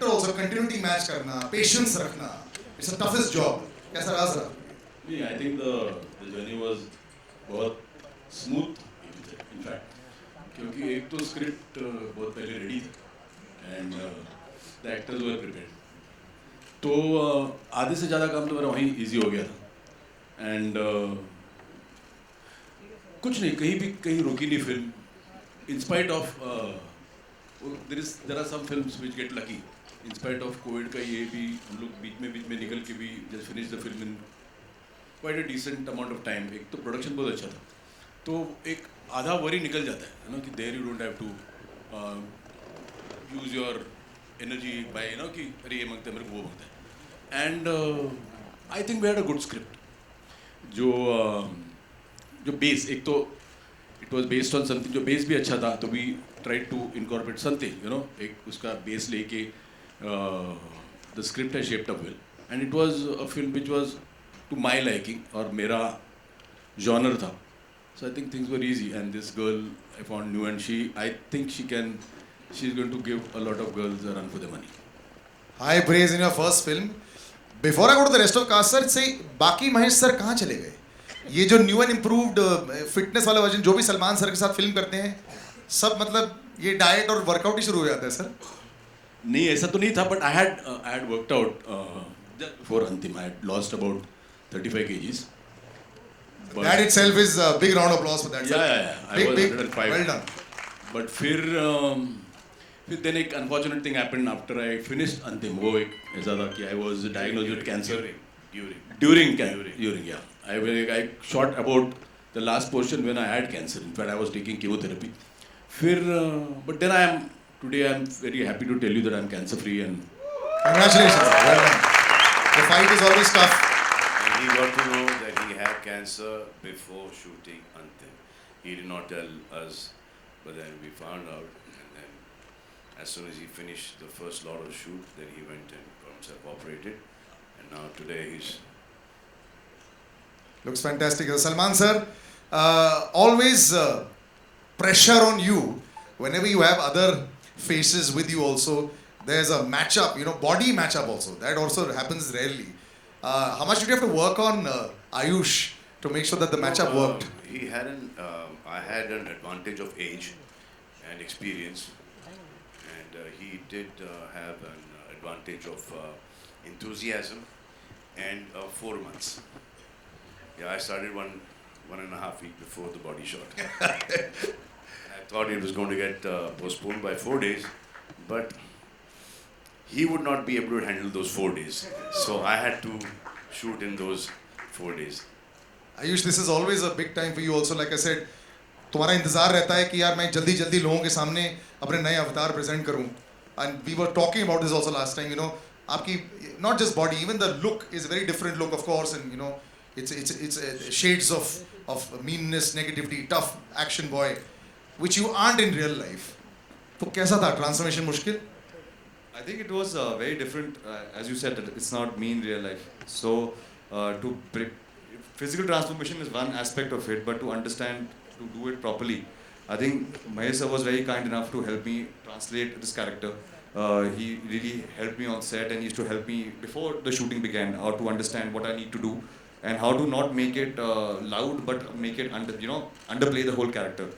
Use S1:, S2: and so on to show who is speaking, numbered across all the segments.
S1: also continuity match करना, patience रखना, it's the toughest job. कैसा रहा सर?
S2: नहीं, I think the journey was बहुत smooth in fact, क्योंकि एक तो script बहुत पहले ready था and the actors were prepared. तो आधे से ज़्यादा काम तो मेरा वहीं easy हो गया था and कुछ नहीं, कहीं रुकी नहीं film. In spite of there are some films which get lucky. In spite of COVID का ये भी हम लोग बीच में निकल के भी just finish the film in quite a decent amount of time. एक तो production बहुत अच्छा था, तो एक आधा worry निकल जाता है ना, कि there you don't have to use your energy by कि अरे ये मांगता है मेरे को वो मांगता है. And I think we had a good script. जो base एक तो it was based on something जो base भी अच्छा था, तो we tried to incorporate something, एक उसका base लेके the script has shaped up well, and it was a film which was to my liking और मेरा genre था. So I think things were easy, and this girl I found new, and I think she's going to give a lot of girls a run for their money.
S1: High praise in your first film. Before I go to the rest of cast, sir, say बाकी Mahesh sir कहाँ चले गए? ये जो new and improved fitness वाला version जो भी Salman sir के साथ फिल्म करते हैं, सब मतलब ये डाइट और वर्कआउट ही शुरू हो जाता है सर?
S2: नहीं, ऐसा तो नहीं था, but I had worked out just before Antim. I had lost about 35 kgs. But
S1: that itself is a big round of applause for that.
S2: Yeah. I was 105.
S1: Well done.
S2: But फिर then एक unfortunate thing happened after I finished Antim. वो एक ऐसा था कि I was diagnosed with cancer. During, yeah. I shot about the last portion when I had cancer. In fact, I was taking chemotherapy. But then today I am very happy to tell you that I am cancer free and.
S1: Congratulations. Well done. The fight is always tough.
S3: And he got to know that he had cancer before shooting Antim. He did not tell us, but then we found out. And then as soon as he finished the first lot of shoot, then he went and got himself operated. And now today he's.
S1: Looks fantastic. Salman sir, always pressure on you whenever you have other faces with you also. There's a matchup, body matchup also. That also happens rarely. How much did you have to work on Ayush to make sure that the matchup worked?
S3: I had an advantage of age and experience, and he did have an advantage of enthusiasm and 4 months. Yeah, I started one and a half week before the body shot. I thought it was going to get postponed by 4 days, but he would not be able to handle those 4 days. So I had to shoot in those 4 days.
S1: Ayush, this is always a big time for you also. Like I said, तुम्हारा इंतजार रहता है कि यार मैं जल्दी लोगों के सामने अपने नए अवतार प्रेजेंट करूं. And we were talking about this also last time. आपकी not just body, even the look is a very different look, of course, and it's shades of meanness, negativity, tough action boy, which you aren't in real life. तो कैसा था transformation मुश्किल?
S4: I think it was very different. As you said, it's not me in real life. So physical transformation is one aspect of it, but to understand, to do it properly, I think Mahesh sir was very kind enough to help me translate this character. He really helped me on set, and he used to help me before the shooting began, how to understand what I need to do and how to not make it loud, but make it underplay the whole character.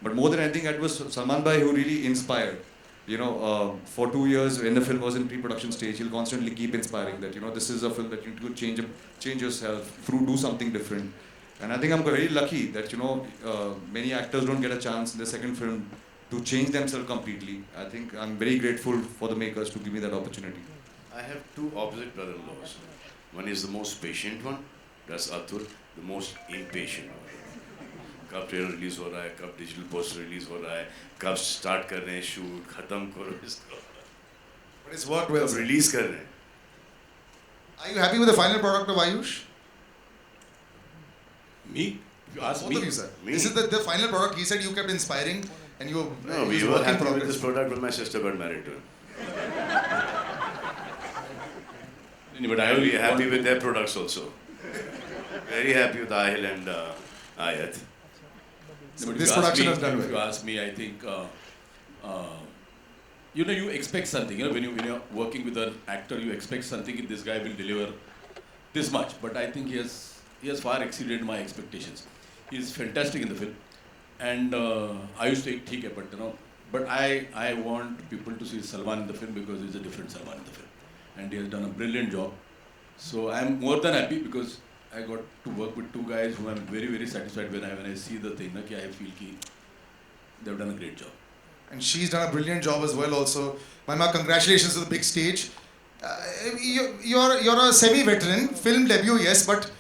S4: But more than anything, it was Salman bhai who really inspired. For 2 years when the film was in pre-production stage, he'll constantly keep inspiring that this is a film that you need to change yourself, do something different. And I think I'm very lucky that many actors don't get a chance in the second film to change themselves completely. I think I'm very grateful for the makers to give me that opportunity.
S3: I have 2 opposite brother-in-laws. One is the most patient one, that's Atul, the most impatient one. कब trailer release हो रहा है, कब digital poster release हो रहा है, कब start कर रहे हैं शूट, खत्म करो इसको.
S1: But it's worked well.
S3: कब रिलीज कर रहे हैं.
S1: Are you happy with the final product of Ayush?
S2: Me? If you ask
S1: Both
S2: me.
S1: of you, sir.
S3: Me?
S1: This is the final product. He said you kept inspiring, and you.
S3: No, we were happy with this product when my sister got married to him.
S2: But I
S3: I'll be
S2: will
S3: happy with their products also. Very happy with Ahil and Ayat.
S1: So this production has done
S2: If you
S1: well.
S2: ask me, I think you know, you expect something. You know, when you're working with an actor, you expect something. If this guy will deliver this much, but I think he has far exceeded my expectations. He's fantastic in the film, and I used to think, but you know, but I want people to see Salman in the film because he's a different Salman in the film, and he has done a brilliant job. So I'm more than happy because I got to work with two guys who I'm very satisfied when I see the thing. Na, ki I feel ki they've done a great job.
S1: And she's done a brilliant job as well also. Maima, congratulations to the big stage. You're a semi-veteran, film debut, yes, but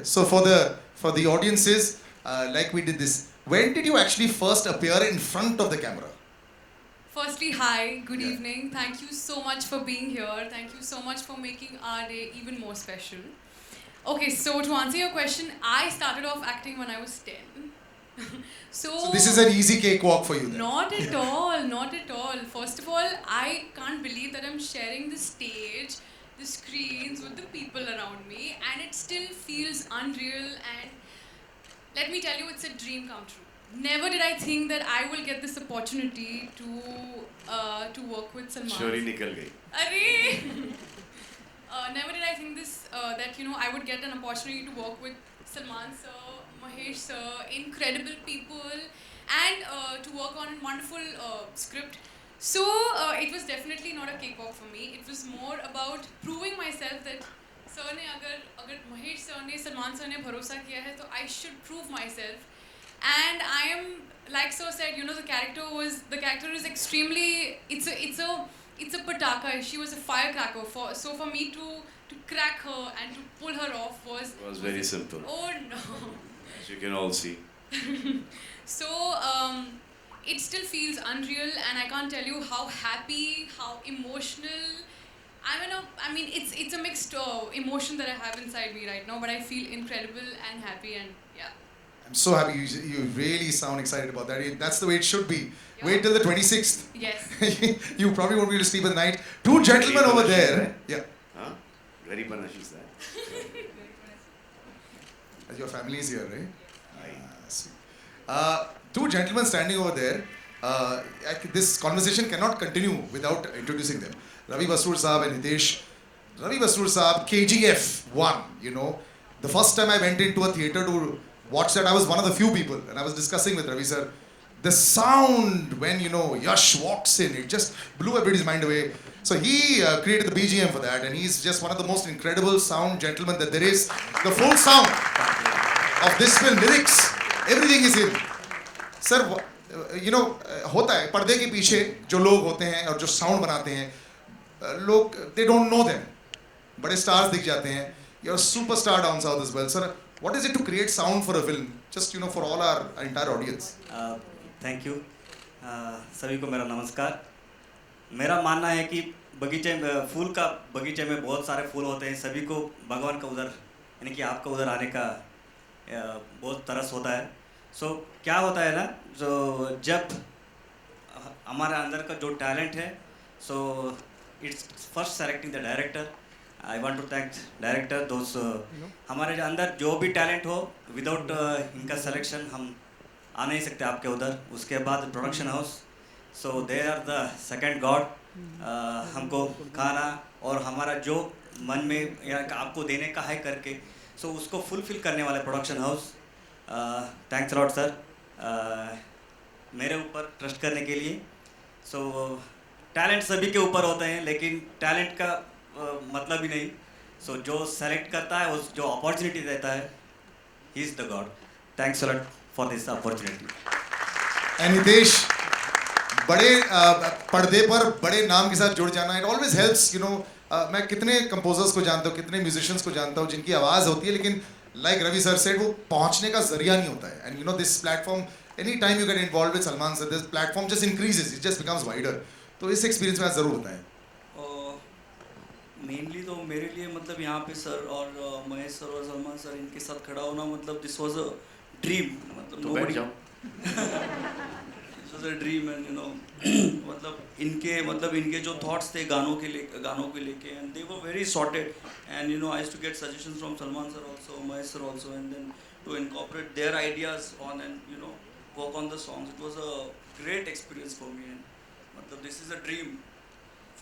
S1: so for the audiences, like we did this, when did you actually first appear in front of the camera?
S5: Firstly, hi, good
S1: Yeah.
S5: evening. Thank you so much for being here. Thank you so much for making our day even more special. Okay, so to answer your question, I started off acting when I was 10.
S1: So this is an easy cakewalk for you then.
S5: Not at all, not at all. First of all, I can't believe that I'm sharing the stage, the screens with the people around me, and it still feels unreal. And let me tell you, it's a dream come true. Never did I think that I will get this opportunity to work with Salman.
S3: Shori nikal gayi.
S5: Arey! Never did I think that I would get an opportunity to work with Salman sir, Mahesh sir, incredible people, and to work on a wonderful script. So it was definitely not a cakewalk for me. It was more about proving myself that sir ने अगर Mahesh sir ने Salman sir ने भरोसा किया है तो I should prove myself. And I am, like sir said, the character is extremely, it's a pataka. She was a firecracker. So for me to crack her and to pull her off was
S3: It was very simple,
S5: oh no.
S3: as you can all see.
S5: So it still feels unreal, and I can't tell you how happy, how emotional. It's a mixed emotion that I have inside me right now, but I feel incredible and happy, and yeah.
S1: I'm so happy you really sound excited about that. That's the way it should be.
S5: Yeah.
S1: Wait till the 26th.
S5: Yes.
S1: You probably won't be able to sleep at night. Two gentlemen over there. Yeah.
S3: Huh? Very panache is that.
S1: Your family is here, right?
S3: Aye.
S1: Sweet. Two gentlemen standing over there. This conversation cannot continue without introducing them. Ravi Basrur Saab and Hitesh. Ravi Basrur Saab, KGF 1, The first time I went into a theatre to watch that, I was one of the few people, and I was discussing with Ravi sir. The sound when, Yash walks in, it just blew everybody's mind away. So he created the BGM for that, and he's just one of the most incredible sound gentlemen that there is. The full sound of this film, lyrics, everything is in. Sir, होता है पर्दे के पीछे जो लोग होते हैं और जो साउंड बनाते हैं लोग they don't know them. बड़े stars दिख जाते हैं. You're a superstar down south as well. Sir, what is it to create sound for a film? Just, for all our entire audience.
S6: Thank you सभी को मेरा नमस्कार. मेरा मानना है कि बगीचे में बहुत सारे फूल होते हैं. सभी को भगवान का उधर यानी कि आपका उधर आने का बहुत तरस होता है. सो क्या होता है ना, जो जब हमारे अंदर का जो टैलेंट है, so it's first selecting the director. I want to thank director दोस्त. हमारे अंदर जो भी टैलेंट हो, विदाउट इनका सिलेक्शन हम आ नहीं सकते आपके उधर. उसके बाद production house, so they are the second god. हमको खाना और हमारा जो मन में या आपको देने का है करके, सो उसको फुलफिल करने वाले production house. Thanks lot sir मेरे ऊपर ट्रस्ट करने के लिए. सो टैलेंट सभी के ऊपर होते हैं, लेकिन टैलेंट का मतलब ही नहीं. सो जो सेलेक्ट करता है, उस जो अपॉर्चुनिटी देता है, he is the God. Thanks lot for this opportunity.
S1: And Hitesh, बड़े पर्दे पर बड़े नाम के साथ जुड़ जाना, इट ऑलवेज हेल्प्स. मैं कितने कंपोजर्स को जानता हूँ, कितने म्यूजिशियंस को जानता हूँ जिनकी आवाज़ होती है, लेकिन लाइक रवि सर सेड, वो पहुँचने का जरिया नहीं होता है. And this platform, any time you get involve with Salman sir, this platform just increases, it just becomes wider. तो इस एक्सपीरियंस में आप ज़रूर बताएं.
S7: मेनली तो मेरे लिए मतलब यहाँ पे सर और महेश सर और सलमान सर इनके साथ खड़ा होना, मतलब दिस वाज अ ड्रीम. मतलब
S3: तो बैठ जाओ.
S7: This was a dream. And मतलब इनके जो थॉट्स थे गानों के लेके, and they were very sorted. And I used to get suggestions from Salman sir also, Mahesh sir also, and then to incorporate their ideas on and work on the songs. It was a great experience for me. मतलब this is a dream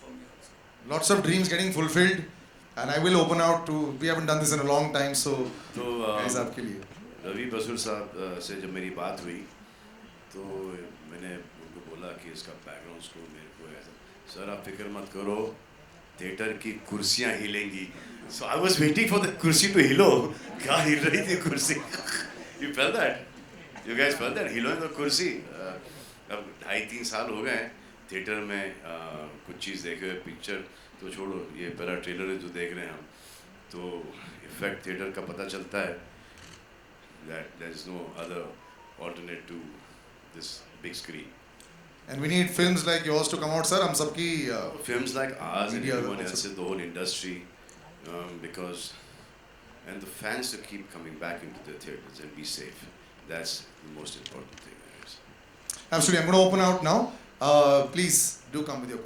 S7: for me also.
S1: Lots of dreams getting fulfilled, and I will open out to. We haven't done this in a long time, so
S3: तो
S1: guys, आपके लिए.
S3: रवि बसूर साहब से जब मेरी बात हुई तो मैंने उनको बोला कि इसका बैकग्राउंड स्कोर मेरे को ऐसा, सर आप फिक्र मत करो, थिएटर की कुर्सियाँ हिलेंगी. So I was waiting for the kursi to हिलो. कहाँ हिल रही थी कुर्सी? You felt that? You guys felt that हिलोइंग द कुर्सी? अब 2.5-3 साल हो गए हैं थिएटर में कुछ चीज़ देखे हुए. पिक्चर तो छोड़ो, ये पहला ट्रेलर है जो देख रहे हैं हम, तो इफेक्ट थिएटर का पता चलता है. That there is no other alternate to this big screen.
S1: And we need films like yours to come out, sir. हम सबकी
S3: Films like ours and
S1: Media
S3: everyone
S1: also.
S3: else in the whole industry, because and the fans to keep coming back into the theaters and be safe. That's the most important thing, guys.
S1: Absolutely. I'm going to open out now. Please do come with your questions.